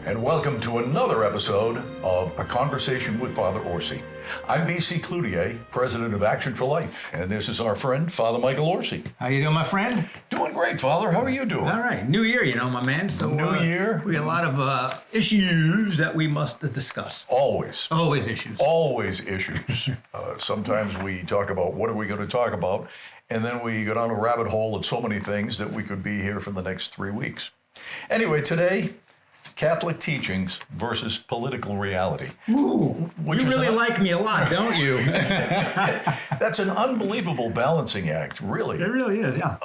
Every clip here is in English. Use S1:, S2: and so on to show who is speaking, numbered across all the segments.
S1: and welcome to another episode of A Conversation with Father Orsi. I'm BC Cloutier, president of Action for Life, and this is our friend, Father Michael Orsi.
S2: How you doing, my friend?
S1: Doing great, Father. How are you doing?
S2: All right. New year, my man. So
S1: New year.
S2: We have a lot of issues that we must discuss.
S1: Always.
S2: Always issues.
S1: Always issues. Sometimes we talk about what are we going to talk about, and then we go down a rabbit hole of so many things that we could be here for the next 3 weeks. Anyway, today, Catholic teachings versus political reality.
S2: Ooh, you really like me a lot, don't you?
S1: That's an unbelievable balancing act, really.
S2: It really is, yeah.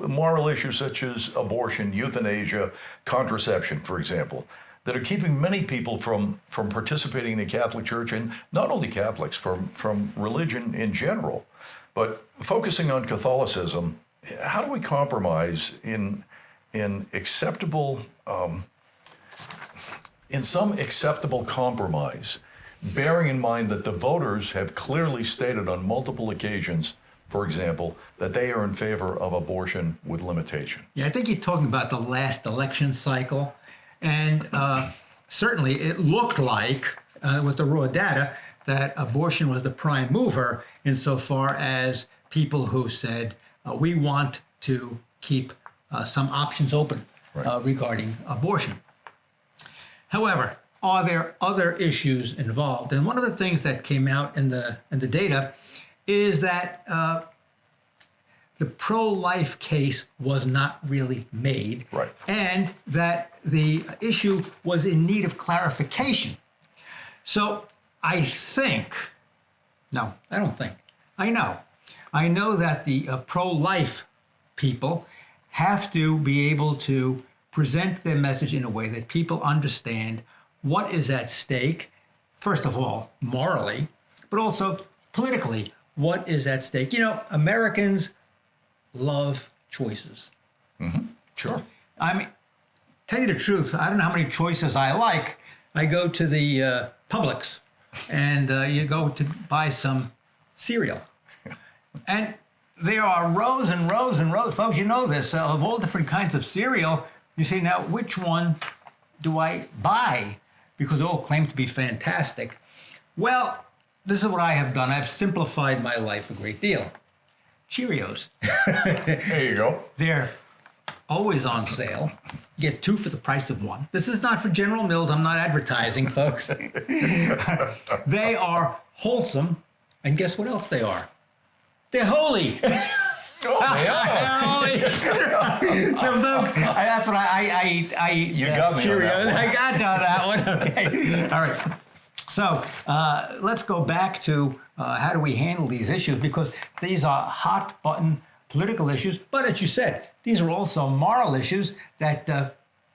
S1: Moral issues such as abortion, euthanasia, contraception, for example, that are keeping many people from participating in the Catholic Church, and not only Catholics, from religion in general. But focusing on Catholicism, how do we compromise in acceptable, in some acceptable compromise, bearing in mind that the voters have clearly stated on multiple occasions, for example, that they are in favor of abortion with limitation?
S2: Yeah, I think you're talking about the last election cycle. And certainly it looked like, with the raw data, that abortion was the prime mover insofar as people who said, we want to keep some options open regarding abortion. However, are there other issues involved? And one of the things that came out in the data is that the pro-life case was not really made, and that the issue was in need of clarification. So I know that the pro-life people have to be able to present their message in a way that people understand what is at stake, first of all, morally, but also politically, what is at stake. Americans love choices.
S1: Mm-hmm. Sure.
S2: I mean, tell you the truth, I don't know how many choices I like. I go to the Publix, and you go to buy some cereal. And there are rows and rows and rows, folks, you know this, of all different kinds of cereal. You say, now, which one do I buy? Because they all claim to be fantastic. Well, this is what I have done. I've simplified my life a great deal. Cheerios.
S1: There you go.
S2: They're always on sale. Get 2 for the price of 1. This is not for General Mills. I'm not advertising, folks. They are wholesome. And guess what else they are? They're holy.
S1: Oh, they are.
S2: So, folks, that's what I eat.
S1: You got me
S2: Cheerios.
S1: on that one.
S2: I got you on that one. Okay. All right. So let's go back to how do we handle these issues, because these are hot button political issues. But as you said, these are also moral issues that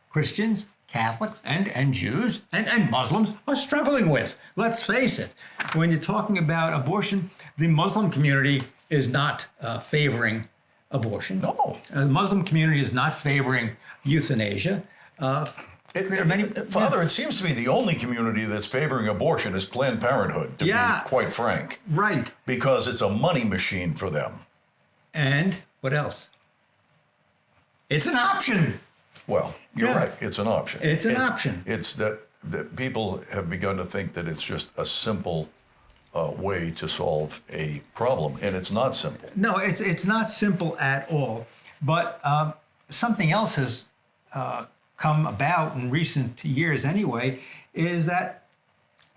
S2: Christians, Catholics, and Jews and Muslims are struggling with. Let's face it. When you're talking about abortion, the Muslim community is not favoring abortion.
S1: No.
S2: The Muslim community is not favoring euthanasia.
S1: Father, it seems to me the only community that's favoring abortion is Planned Parenthood, to be quite frank.
S2: Right.
S1: Because it's a money machine for them.
S2: And what else? It's an option.
S1: Well, you're right. It's an option.
S2: It's an option.
S1: It's that people have begun to think that it's just a simple way to solve a problem, and it's not simple.
S2: No, it's not simple at all. But something else has come about in recent years anyway, is that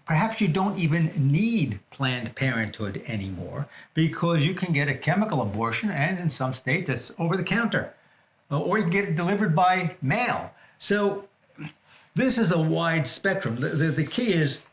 S2: perhaps you don't even need Planned Parenthood anymore, because you can get a chemical abortion, and in some states it's over the counter, or you can get it delivered by mail. So this is a wide spectrum. The key is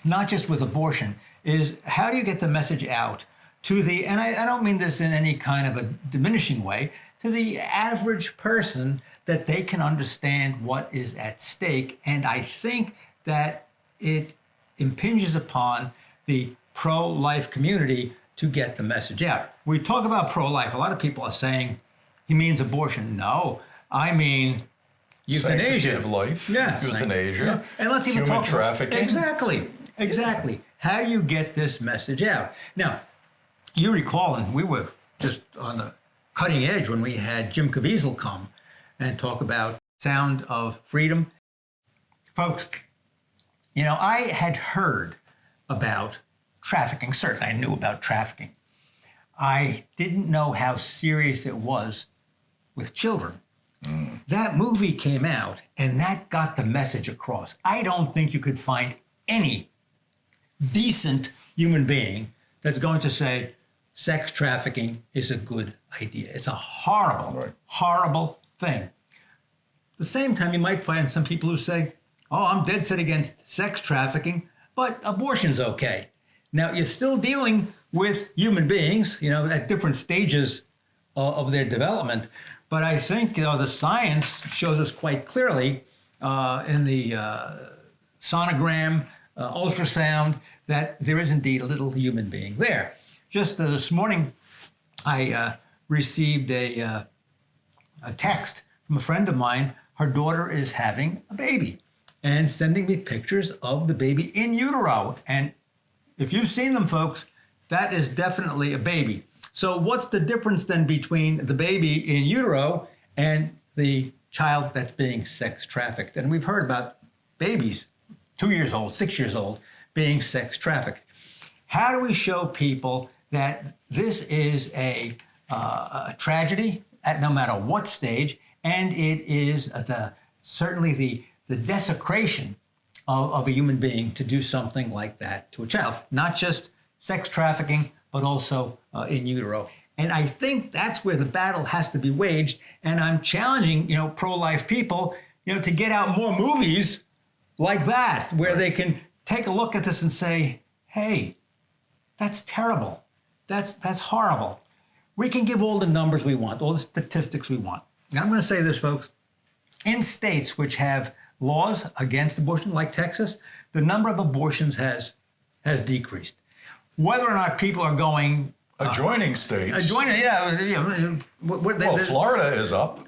S2: not just with abortion, is how do you get the message out to the, and I don't mean this in any kind of a diminishing way, to the average person, that they can understand what is at stake. And I think that it impinges upon the pro-life community to get the message out. We talk about pro-life. A lot of people are saying he means abortion. No, I mean euthanasia.
S1: Sanctity of life, euthanasia,
S2: yeah. And let's even
S1: human
S2: talk
S1: trafficking.
S2: Exactly. How you get this message out. Now, you recall, and we were just on the cutting edge when we had Jim Caviezel come and talk about sound of freedom. Folks, I had heard about trafficking. Certainly, I knew about trafficking. I didn't know how serious it was with children. That movie came out, and that got the message across. I don't think you could find any decent human being that's going to say sex trafficking is a good idea. It's a horrible, horrible thing. At the same time, you might find some people who say, oh, I'm dead set against sex trafficking, but abortion's okay. Now, you're still dealing with human beings, at different stages of their development. But I think, the science shows us quite clearly in the sonogram, ultrasound, that there is indeed a little human being there. Just this morning, I received a text from a friend of mine. Her daughter is having a baby and sending me pictures of the baby in utero. And if you've seen them, folks, that is definitely a baby. So what's the difference then between the baby in utero and the child that's being sex trafficked? And we've heard about babies, 2 years old, 6 years old, being sex trafficked. How do we show people that this is a tragedy at no matter what stage, and it is certainly the desecration of a human being to do something like that to a child? Not just sex trafficking, but also in utero. And I think that's where the battle has to be waged. And I'm challenging, pro-life people, to get out more movies like that, where they can take a look at this and say, hey, that's terrible. That's horrible. We can give all the numbers we want, all the statistics we want. Now, I'm going to say this, folks. In states which have laws against abortion, like Texas, the number of abortions has decreased. Whether or not people are going...
S1: Adjoining states. Florida is up.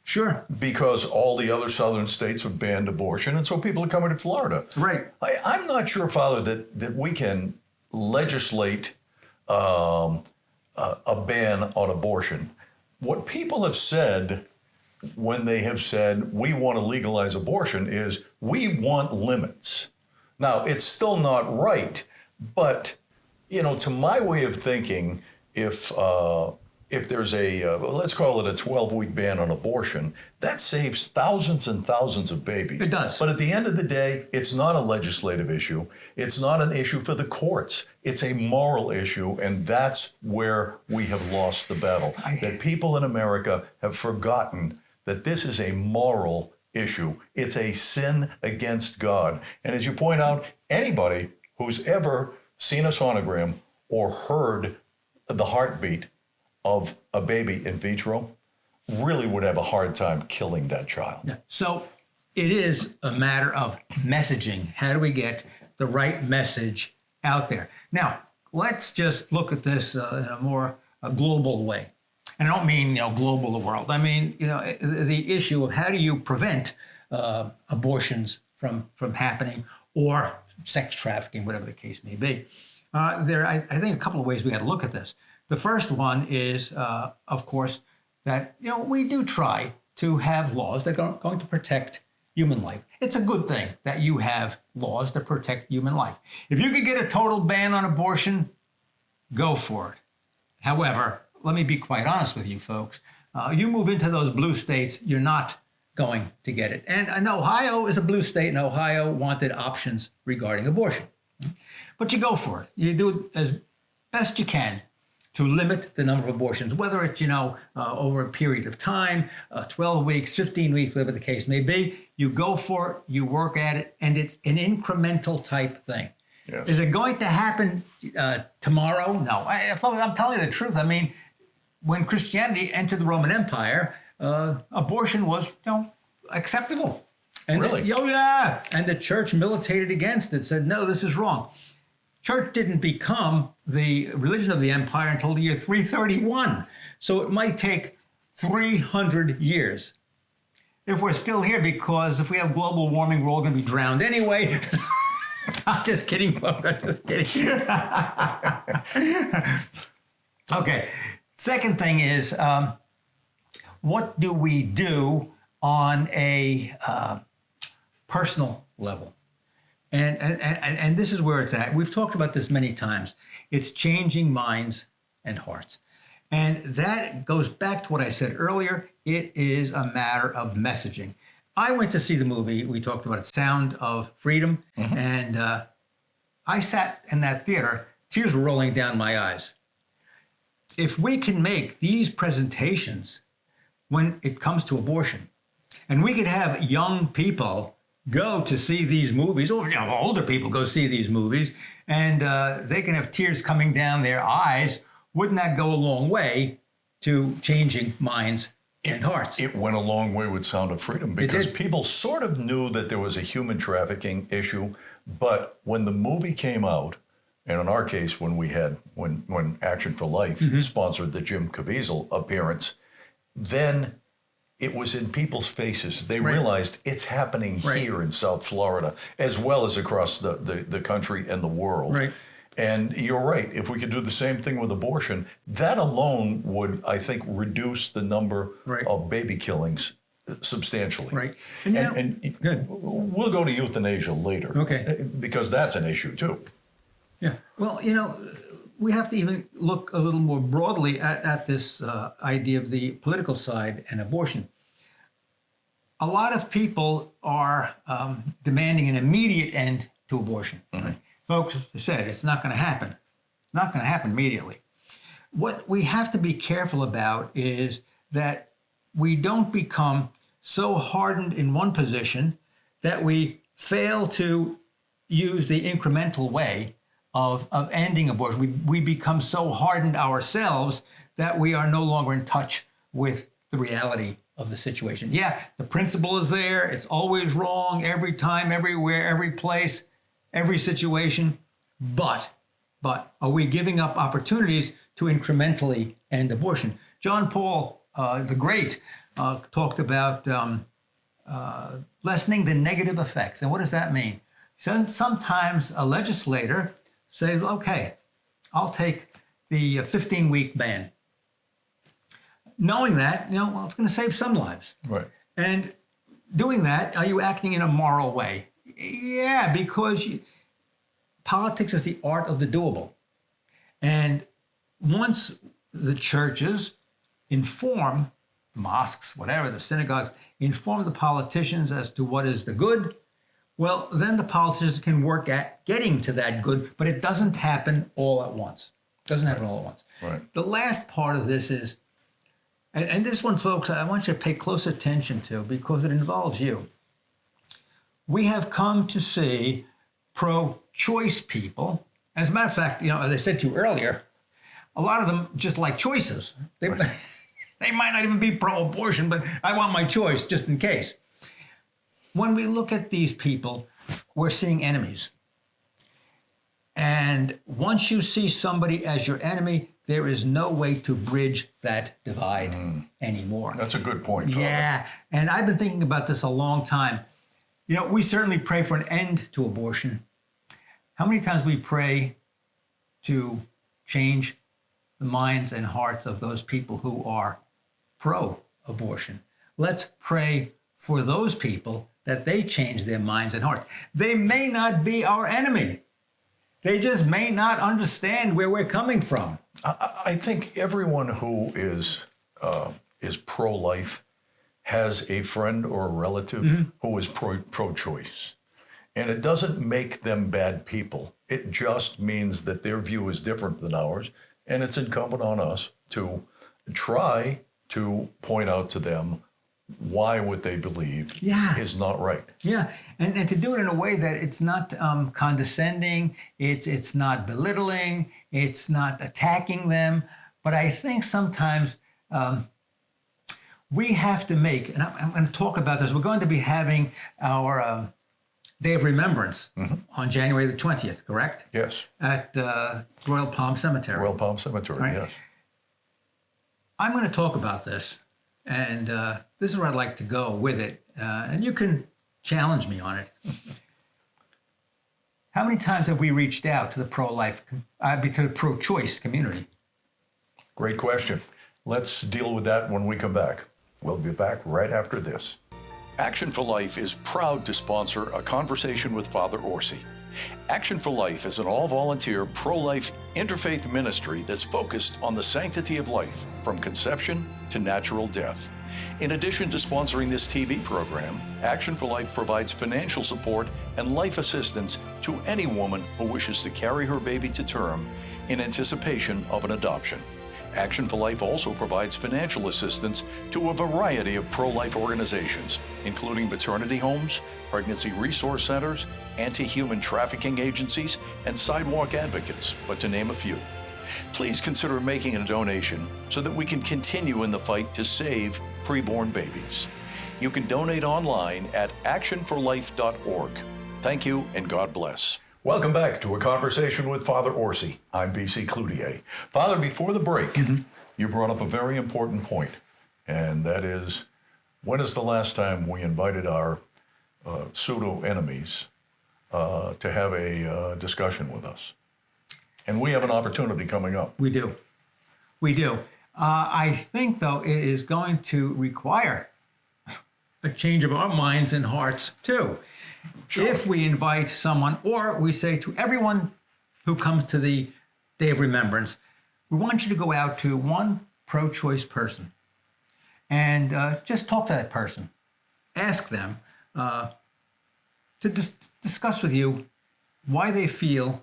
S2: Sure.
S1: Because all the other southern states have banned abortion, and so people are coming to Florida.
S2: Right.
S1: I'm not sure, Father, that we can legislate a ban on abortion. What people have said when they have said we want to legalize abortion is we want limits. Now, it's still not right, but, to my way of thinking, if there's let's call it a 12-week ban on abortion, that saves thousands and thousands of babies.
S2: It does.
S1: But at the end of the day, it's not a legislative issue. It's not an issue for the courts. It's a moral issue, and that's where we have lost the battle. That people in America have forgotten that this is a moral issue. It's a sin against God. And as you point out, anybody who's ever seen a sonogram or heard the heartbeat of a baby in vitro really would have a hard time killing that child.
S2: Yeah. So it is a matter of messaging. How do we get the right message out there? Now, let's just look at this in a more global way. And I don't mean, global the world. I mean, the issue of how do you prevent abortions from happening, or sex trafficking, whatever the case may be. I think a couple of ways we got to look at this. The first one is, of course, that we do try to have laws that are going to protect human life. It's a good thing that you have laws that protect human life. If you could get a total ban on abortion, go for it. However, let me be quite honest with you, folks. You move into those blue states, you're not going to get it. And Ohio is a blue state, and Ohio wanted options regarding abortion. But you go for it. You do it as best you can to limit the number of abortions, whether it's, over a period of time, 12 weeks, 15 weeks, whatever the case may be. You go for it, you work at it, and it's an incremental type thing.
S1: Yes.
S2: Is it going to happen tomorrow? No. I'm telling you the truth. I mean, when Christianity entered the Roman Empire, abortion was, acceptable. And
S1: really?
S2: And the church militated against it, said, no, this is wrong. Church didn't become the religion of the empire until the year 331. So it might take 300 years. If we're still here, because if we have global warming, we're all going to be drowned anyway. I'm just kidding, folks. I'm just kidding. Okay. Second thing is, what do we do on a personal level. And this is where it's at. We've talked about this many times. It's changing minds and hearts. And that goes back to what I said earlier. It is a matter of messaging. I went to see the movie, we talked about it, Sound of Freedom. And I sat in that theater, tears were rolling down my eyes. If we can make these presentations when it comes to abortion, and we could have young people go to see these movies, or older people go see these movies, and they can have tears coming down their eyes, wouldn't that go a long way to changing minds and hearts?
S1: It went a long way with Sound of Freedom because people sort of knew that there was a human trafficking issue, but when the movie came out, and in our case, when Action for Life sponsored the Jim Caviezel appearance, then it was in people's faces. They realized it's happening here in South Florida, as well as across the country and the world.
S2: Right.
S1: And you're right. If we could do the same thing with abortion, that alone would, I think, reduce the number of baby killings substantially.
S2: Right.
S1: And
S2: good.
S1: We'll go to euthanasia later.
S2: Okay.
S1: Because that's an issue, too.
S2: Yeah. Well, we have to even look a little more broadly at this idea of the political side and abortion. A lot of people are demanding an immediate end to abortion. Right? Folks said it's not going to happen. It's not going to happen immediately. What we have to be careful about is that we don't become so hardened in one position that we fail to use the incremental way of ending abortion. We become so hardened ourselves that we are no longer in touch with the reality of the situation. Yeah, the principle is there. It's always wrong every time, everywhere, every place, every situation. But are we giving up opportunities to incrementally end abortion? John Paul, the Great, talked about lessening the negative effects. And what does that mean? Sometimes a legislator say, okay, I'll take the 15-week ban. Knowing that, it's going to save some lives.
S1: Right.
S2: And doing that, are you acting in a moral way? Yeah, because politics is the art of the doable. And once the churches inform the mosques, whatever, the synagogues, inform the politicians as to what is the good, well, then the politicians can work at getting to that good, but it doesn't happen all at once. It doesn't happen all at once.
S1: Right.
S2: The last part of this is, and this one, folks, I want you to pay close attention to because it involves you. We have come to see pro-choice people. As a matter of fact, as I said to you earlier, a lot of them just like choices. They might not even be pro-abortion, but I want my choice just in case. When we look at these people, we're seeing enemies. And once you see somebody as your enemy, there is no way to bridge that divide anymore.
S1: That's a good point, Father.
S2: Yeah, and I've been thinking about this a long time. We certainly pray for an end to abortion. How many times we pray to change the minds and hearts of those people who are pro-abortion? Let's pray for those people that they change their minds and hearts. They may not be our enemy. They just may not understand where we're coming from.
S1: I think everyone who is pro-life has a friend or a relative who is pro-choice. And it doesn't make them bad people. It just means that their view is different than ours. And it's incumbent on us to try to point out to them why what they believe is not right.
S2: Yeah, and to do it in a way that it's not condescending, it's not belittling, it's not attacking them. But I think sometimes we have to make, and I'm going to talk about this, we're going to be having our Day of Remembrance on January the 20th, correct?
S1: Yes.
S2: At Royal Palm Cemetery.
S1: Royal Palm Cemetery,
S2: right.
S1: Yes.
S2: I'm going to talk about this, and this is where I'd like to go with it, and you can challenge me on it. How many times have we reached out to the pro-life, to the pro-choice community?
S1: Great question. Let's deal with that when we come back. We'll be back right after this. Action for Life is proud to sponsor A Conversation with Father Orsi. Action for Life is an all-volunteer, pro-life, interfaith ministry that's focused on the sanctity of life from conception to natural death. In addition to sponsoring this TV program, Action for Life provides financial support and life assistance to any woman who wishes to carry her baby to term in anticipation of an adoption. Action for Life also provides financial assistance to a variety of pro-life organizations, including maternity homes, pregnancy resource centers, anti-human trafficking agencies, and sidewalk advocates, but to name a few. Please consider making a donation so that we can continue in the fight to save preborn babies. You can donate online at actionforlife.org. Thank you and God bless. Welcome back to A Conversation with Father Orsi. I'm BC Cloutier. Father, before the break, you brought up a very important point, and that is, when is the last time we invited our pseudo-enemies to have a discussion with us? And we have an opportunity coming up.
S2: We do. We do. I think, though, it is going to require a change of our minds and hearts, too. Sure. If we invite someone, or we say to everyone who comes to the Day of Remembrance, we want you to go out to one pro-choice person and just talk to that person. Ask them to discuss with you why they feel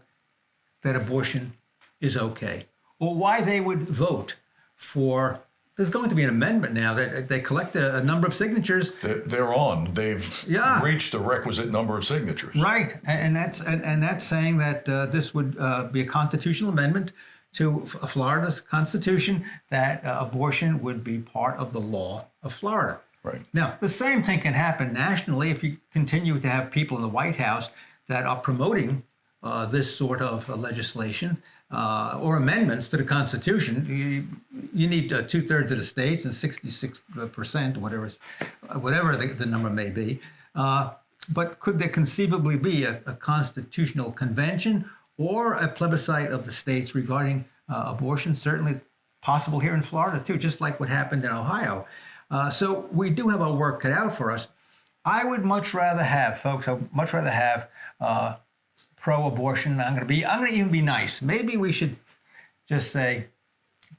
S2: that abortion is okay, or why they would vote for. There's going to be an amendment now that they collect a number of signatures.
S1: They're on. They've reached the requisite number of signatures.
S2: Right, and that's saying that this would be a constitutional amendment to Florida's constitution, that abortion would be part of the law of Florida.
S1: Right.
S2: Now, the same thing can happen nationally if you continue to have people in the White House that are promoting this sort of legislation. Or amendments to the Constitution. You need 2/3 of the states and 66%, whatever the number may be. But could there conceivably be a constitutional convention or a plebiscite of the states regarding abortion? Certainly possible here in Florida too, just like what happened in Ohio. So we do have our work cut out for us. I would much rather have, folks, pro-abortion. I'm going to even be nice. Maybe we should just say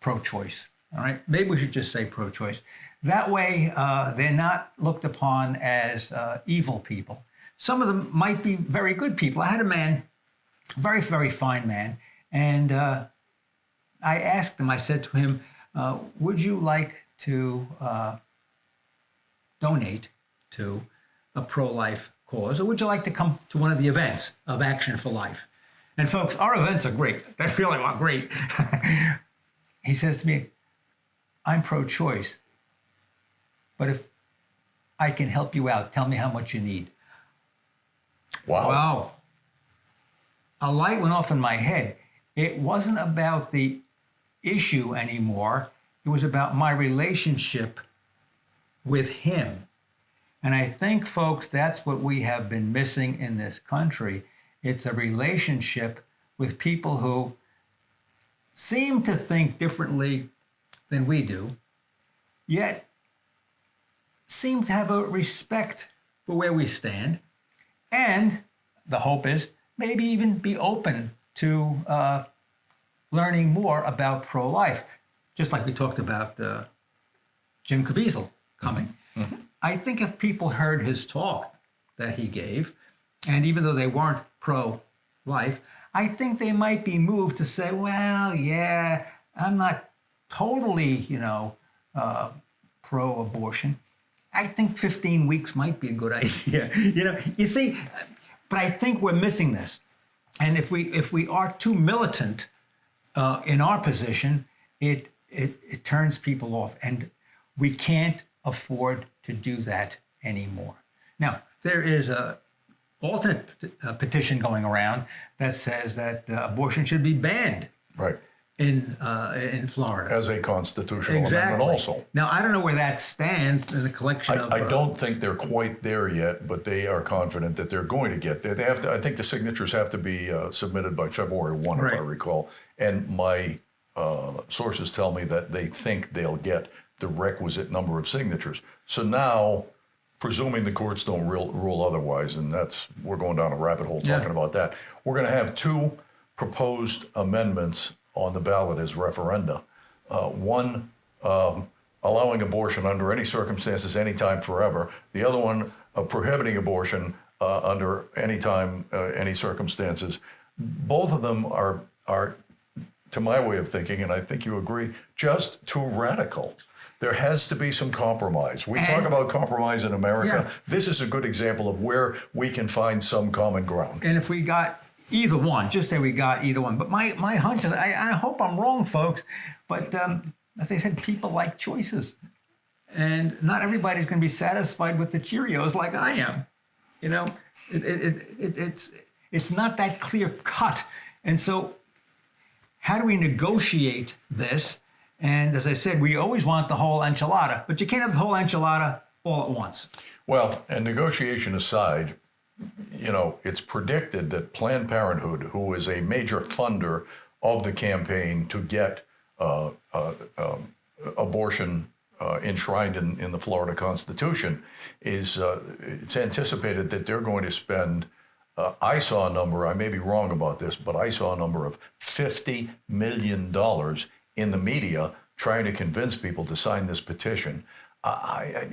S2: pro-choice. All right. Maybe we should just say pro-choice. That way, they're not looked upon as evil people. Some of them might be very good people. I had a man, very, very fine man, and I asked him. I said to him, "Would you like to donate to a pro-life cause, or would you like to come to one of the events of Action for Life?" And folks, our events are great. They really are great. He says to me, "I'm pro-choice, but if I can help you out, tell me how much you need."
S1: Wow.
S2: A light went off in my head. It wasn't about the issue anymore. It was about my relationship with him. And I think, folks, that's what we have been missing in this country. It's a relationship with people who seem to think differently than we do, yet seem to have a respect for where we stand. And the hope is maybe even be open to learning more about pro-life, just like we talked about Jim Caviezel coming. Mm-hmm. I think if people heard his talk that he gave, and even though they weren't pro-life, I think they might be moved to say, well, yeah, I'm not totally, pro-abortion. I think 15 weeks might be a good idea. You see, but I think we're missing this. And if we are too militant in our position, it turns people off, and we can't afford to do that anymore. Now, there is a alternate petition going around that says that abortion should be banned.
S1: Right.
S2: In Florida.
S1: As a constitutional amendment also.
S2: Now, I don't know where that stands in the collection of...
S1: I don't think they're quite there yet, but they are confident that they're going to get there. They have to. I think the signatures have to be submitted by February 1, if I recall. And my sources tell me that they think they'll get the requisite number of signatures. So now presuming the courts don't rule otherwise, and we're going down a rabbit hole talking about that. We're going to have two proposed amendments on the ballot as referenda. One allowing abortion under any circumstances, anytime, forever. The other one prohibiting abortion under any time, any circumstances. Both of them are, to my way of thinking, and I think you agree, just too radical. There has to be some compromise. We talk about compromise in America. Yeah. This is a good example of where we can find some common ground.
S2: And if we got either one, just say we got either one. But my hunch is, I hope I'm wrong, folks, but as I said, people like choices. And not everybody's going to be satisfied with the Cheerios like I am. You know, it's not that clear cut. And so how do we negotiate this? And as I said, we always want the whole enchilada, but you can't have the whole enchilada all at once.
S1: Well, and negotiation aside, you know, it's predicted that Planned Parenthood, who is a major funder of the campaign to get abortion enshrined in the Florida Constitution, it's anticipated that they're going to spend, I saw a number, I may be wrong about this, but I saw a number of $50 million in the media trying to convince people to sign this petition. I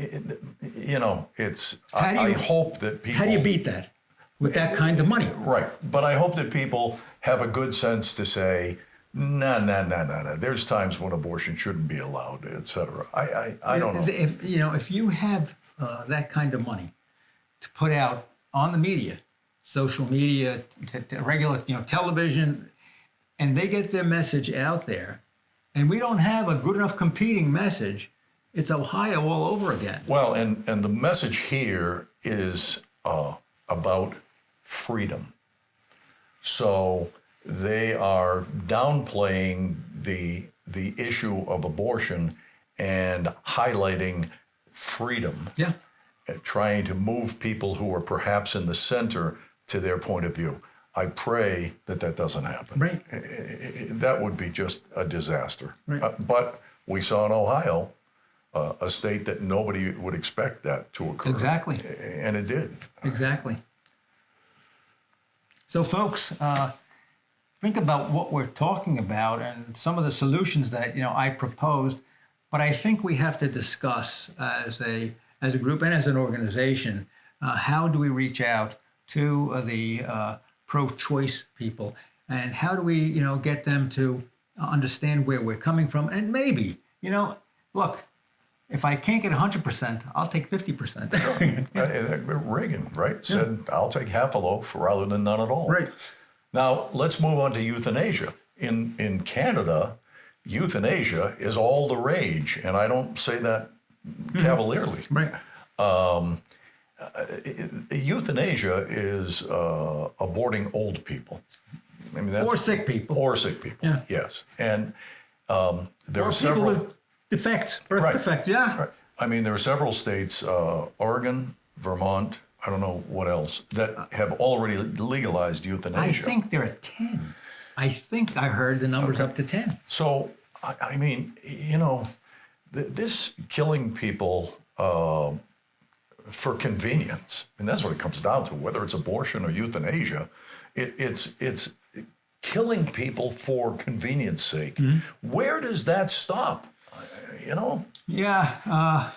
S1: hope that people...
S2: How do you beat that with that kind of money?
S1: Right. But I hope that people have a good sense to say, no. There's times when abortion shouldn't be allowed, et cetera. I don't know.
S2: If you have that kind of money to put out on the media, social media, regular television, and they get their message out there, and we don't have a good enough competing message, it's Ohio all over again.
S1: Well, and the message here is about freedom. So they are downplaying the issue of abortion and highlighting freedom.
S2: Yeah.
S1: Trying to move people who are perhaps in the center to their point of view. I pray that doesn't happen.
S2: Right.
S1: That would be just a disaster.
S2: Right.
S1: But we saw in Ohio, a state that nobody would expect that to occur.
S2: Exactly.
S1: And it did.
S2: Exactly. So, folks, think about what we're talking about and some of the solutions that I proposed. But I think we have to discuss as a group and as an organization, how do we reach out to the pro-choice people, and how do we get them to understand where we're coming from, and maybe look. If I can't get 100%, I'll take 50%.
S1: Reagan, right, said, I'll take half a loaf rather than none at all.
S2: Right.
S1: Now, let's move on to euthanasia. In Canada, euthanasia is all the rage, and I don't say that cavalierly.
S2: Right.
S1: Euthanasia is aborting old people. I mean,
S2: or sick people.
S1: Or sick people, yes. And there are
S2: several...
S1: several...
S2: defects, birth defects, yeah.
S1: Right. I mean, there are several states, Oregon, Vermont, I don't know what else, that have already legalized euthanasia.
S2: I think there are 10. I think I heard the numbers up to 10.
S1: So, I mean, this killing people for convenience, and that's what it comes down to, whether it's abortion or euthanasia, it's killing people for convenience sake. Mm-hmm. Where does that stop?
S2: Yeah,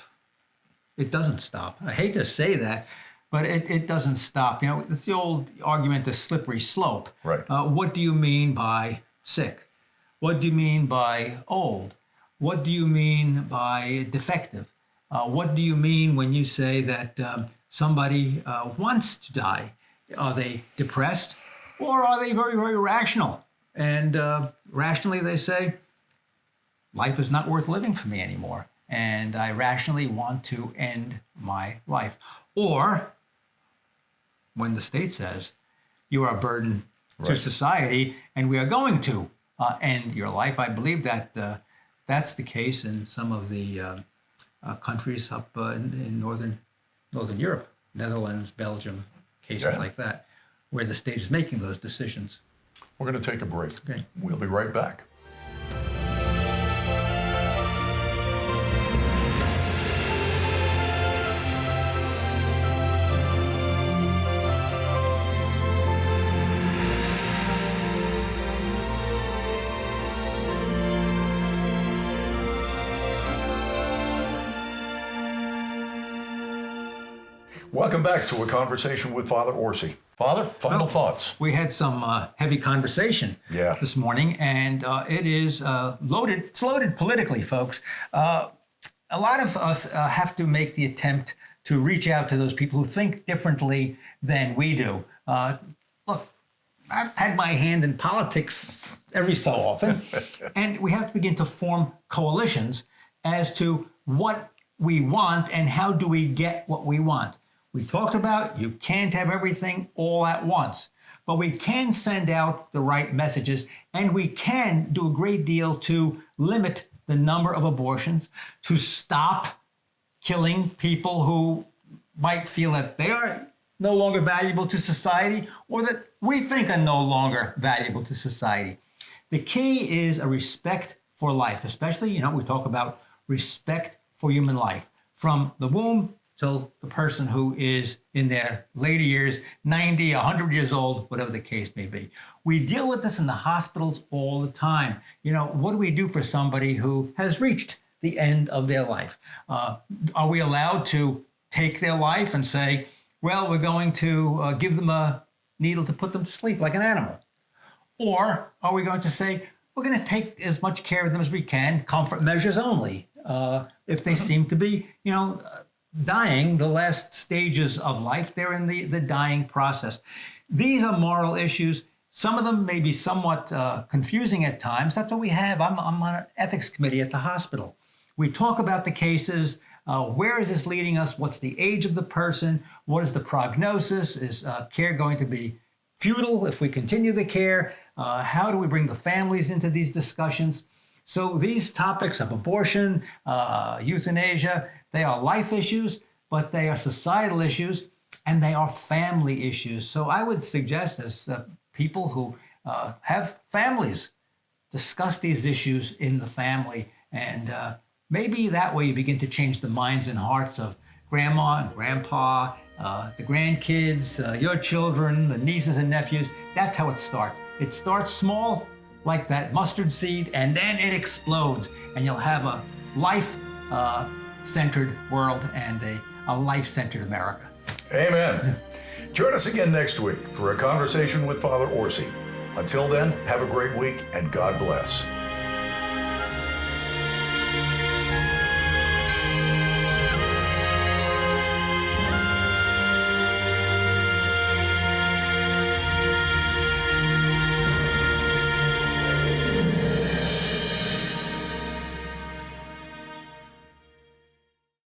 S2: it doesn't stop. I hate to say that, but it doesn't stop. It's the old argument, the slippery slope.
S1: Right.
S2: What do you mean by sick? What do you mean by old? What do you mean by defective? What do you mean when you say that somebody wants to die? Are they depressed, or are they very, very rational? And rationally they say, life is not worth living for me anymore, and I rationally want to end my life. Or when the state says, you are a burden to society, and we are going to end your life. I believe that that's the case in some of the countries up in Northern Europe, Netherlands, Belgium, cases like that, where the state is making those decisions.
S1: We're going to take a break.
S2: Okay.
S1: We'll be right back. Welcome back to A Conversation with Father Orsi. Father, final thoughts.
S2: We had some heavy conversation this morning, and it is loaded. It's loaded politically, folks. A lot of us have to make the attempt to reach out to those people who think differently than we do. Look, I've had my hand in politics every so often, and we have to begin to form coalitions as to what we want and how do we get what we want. We talked about you can't have everything all at once, but we can send out the right messages, and we can do a great deal to limit the number of abortions, to stop killing people who might feel that they are no longer valuable to society or that we think are no longer valuable to society. The key is a respect for life, especially, we talk about respect for human life from the womb till the person who is in their later years, 90, 100 years old, whatever the case may be. We deal with this in the hospitals all the time. What do we do for somebody who has reached the end of their life? Are we allowed to take their life and say, well, we're going to give them a needle to put them to sleep like an animal? Or are we going to say, we're going to take as much care of them as we can, comfort measures only, if they seem to be, dying the last stages of life, they're in the dying process. These are moral issues. Some of them may be somewhat confusing at times. That's what we have. I'm on an ethics committee at the hospital. We talk about the cases. Where is this leading us? What's the age of the person? What is the prognosis? Is care going to be futile if we continue the care? How do we bring the families into these discussions? So these topics of abortion, euthanasia, they are life issues, but they are societal issues, and they are family issues. So I would suggest, as people who have families, discuss these issues in the family, and maybe that way you begin to change the minds and hearts of grandma and grandpa, the grandkids, your children, the nieces and nephews. That's how it starts. It starts small, like that mustard seed, and then it explodes, and you'll have a life-centered world and a life-centered America.
S1: Amen. Join us again next week for A Conversation with Father Orsi. Until then, have a great week and God bless.